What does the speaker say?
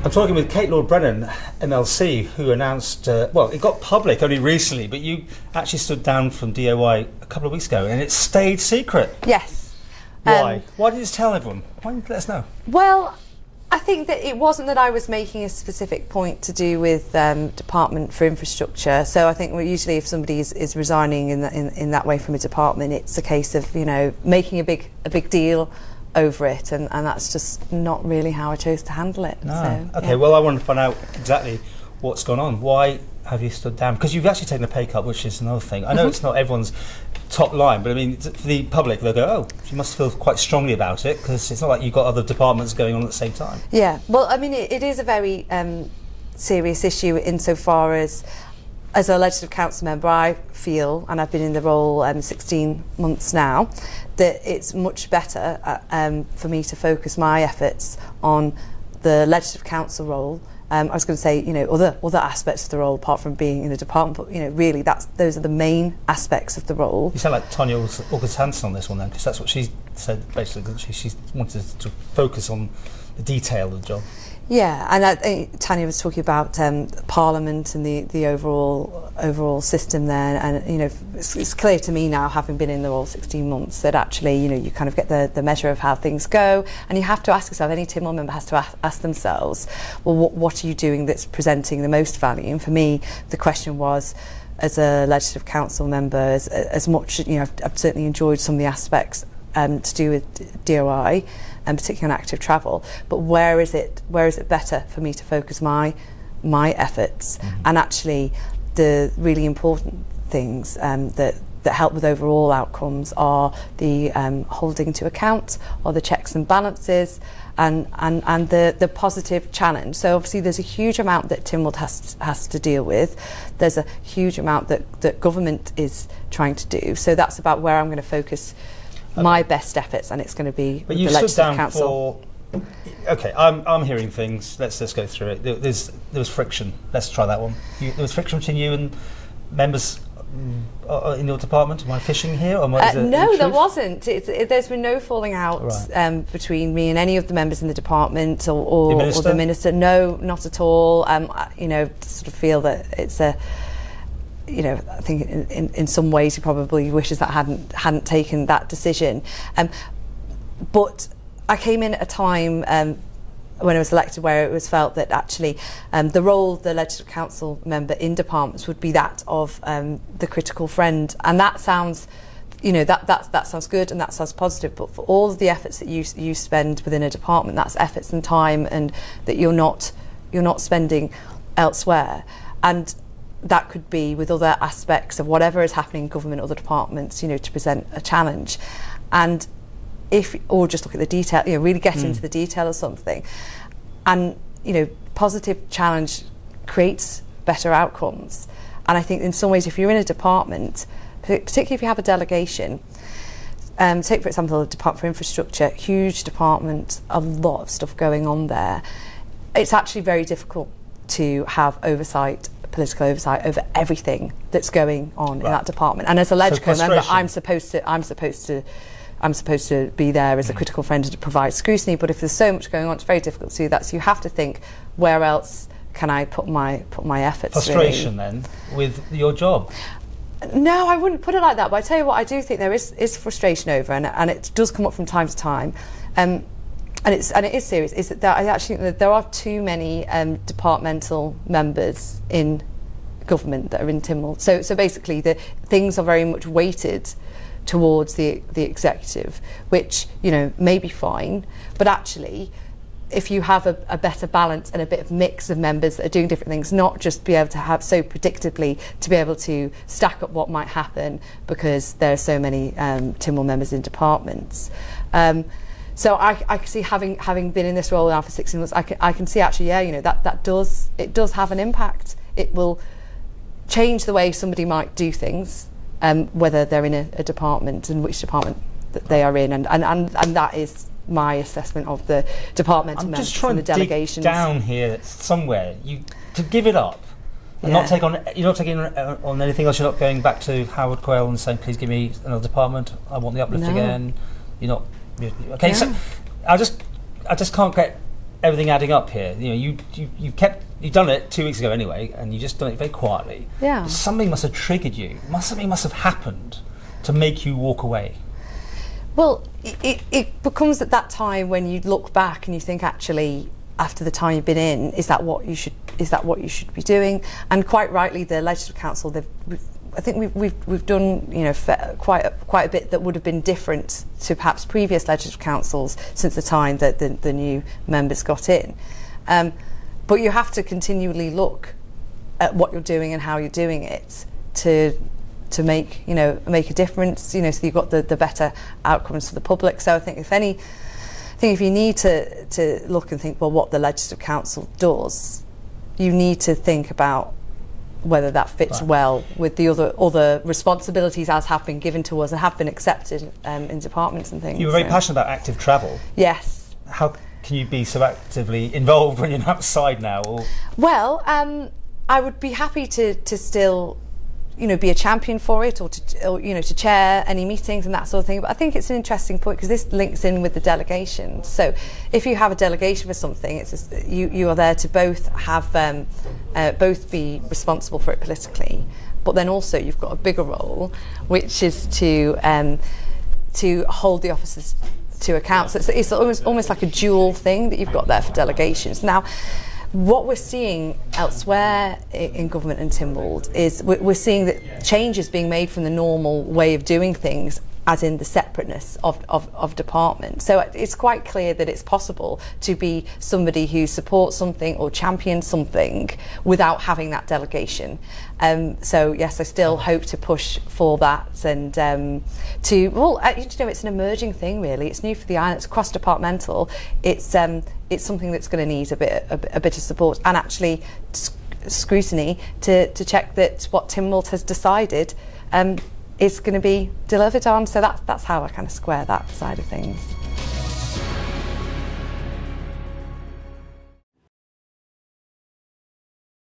I'm talking with Kate Lord-Brennan MLC, who announced, well, it got public only recently, but you actually stood down from DoI a couple of weeks ago and it stayed secret. Yes. Why? Why didn't you tell everyone? Why didn't you let us know? Well, I think that it wasn't that I was making a specific point to do with Department for Infrastructure. So I think usually if somebody is resigning in that way from a department, it's a case of, you know, making a big deal over it, and that's just not really how I chose to handle it. No. So, okay, yeah. well, I want to find out exactly what's gone on. Why have you stood down? Because you've actually taken a pay cut, which is another thing. I know it's not everyone's top line, but I mean, for the public, they'll go, oh, you must feel quite strongly about it, because it's not like you've got other departments going on at the same time. Yeah, well, I mean, it is a very serious issue insofar as a legislative council member, I feel, and I've been in the role 16 months now, that it's much better for me to focus my efforts on the legislative council role. I was going to say, you know, other aspects of the role apart from being in a department, but you know, really, those are the main aspects of the role. You sound like Tanya August-Hansen on this one, then, because that's what she said basically. She wanted to focus on the detail of the job. Yeah, and Tanya was talking about Parliament and the overall system there, and you know, it's clear to me now, having been in the role 16 months, that actually, you know, you kind of get the measure of how things go, and you have to ask yourself, any Tynwald member has to ask themselves, well, what are you doing that's presenting the most value? And for me, the question was, as a legislative council member, as much, you know, I've certainly enjoyed some of the aspects to do with DoI, and particularly on active travel, but where is it better for me to focus my efforts? And actually the really important things that help with overall outcomes are the holding to account, or the checks and balances, and the positive challenge. So obviously there's a huge amount that Tynwald has to deal with. There's a huge amount that government is trying to do. So that's about where I'm going to focus my best efforts, and it's going to be with the Legislative Council. Okay, I'm hearing things. Let's go through it. There was friction. Let's try that one. There was friction between you and members in your department. Am I fishing here? Or no, there wasn't. There's been no falling out between me and any of the members in the department or the minister. No, not at all. You know, sort of feel that it's a. You know, I think in some ways he probably wishes that hadn't taken that decision. But I came in at a time when I was elected where it was felt that actually the role of the legislative council member in departments would be that of the critical friend, and that sounds, you know, that sounds good and that sounds positive. But for all of the efforts that you spend within a department, that's efforts and time, and that you're not spending elsewhere. And that could be with other aspects of whatever is happening in government, other departments, you know, to present a challenge. And or just look at the detail, you know, really get into the detail of something. And, you know, positive challenge creates better outcomes. And I think in some ways, if you're in a department, particularly if you have a delegation, take for example the Department for Infrastructure, huge department, a lot of stuff going on there. It's actually very difficult to have political oversight over everything that's going on in that department. And as a legislative member, I'm supposed to be there as a critical friend to provide scrutiny. But if there's so much going on, it's very difficult to do that. So you have to think, where else can I put my efforts? Frustration then with your job? No, I wouldn't put it like that. But I tell you what, I do think there is frustration over, and it does come up from time to time. And it is serious. Is that I actually think there are too many departmental members in government that are in Tynwald. So basically, the things are very much weighted towards the executive, which, you know, may be fine, but actually, if you have a better balance and a bit of mix of members that are doing different things, not just be able to have so predictably to be able to stack up what might happen because there are so many Tynwald members in departments. So I can see, having been in this role now for 16 months, I can see actually, yeah, you know, that does have an impact. It will change the way somebody might do things, whether they're in a department and which department that they are in, and that is my assessment of the departmental members. I'm just trying to dig down here somewhere. To give it up. And not take on. You're not taking on anything else. You're not going back to Howard Quayle and saying, "Please give me another department. I want the uplift again." You're not. Okay, so I just can't get everything adding up here? You've done it 2 weeks ago anyway, and you just done it very quietly. Yeah. Something must have triggered you. Something must have happened to make you walk away. Well, it becomes at that time when you look back and you think, actually, after the time you've been in, is that what you should be doing? And quite rightly, the Legislative Council, I think we've done quite a bit that would have been different to perhaps previous Legislative Councils since the time that the new members got in. But you have to continually look at what you're doing and how you're doing it to make a difference. So you've got the better outcomes for the public. So I think if you need to look and think, well, what the Legislative Council does, you need to think about whether that fits well with the other responsibilities as have been given to us and have been accepted in departments and things. You were very passionate about active travel. Yes. How can you be so actively involved when you're outside now? Well, I would be happy to still be a champion for it, or to chair any meetings and that sort of thing. But I think it's an interesting point because this links in with the delegation. So if you have a delegation for something, it's just, you are there to both have both be responsible for it politically, but then also you've got a bigger role, which is to hold the officers to account. So it's almost like a dual thing that you've got there for delegations. Now, what we're seeing elsewhere in government and Tynwald is we're seeing that change is being made from the normal way of doing things, as in the separateness of departments. So it's quite clear that it's possible to be somebody who supports something or champions something without having that delegation. So yes, I still hope to push for that, and it's an emerging thing really. It's new for the island. It's cross-departmental. It's something that's going to need a bit of support and actually scrutiny to check that what Tynwald has decided is going to be delivered on. So that's how I kind of square that side of things.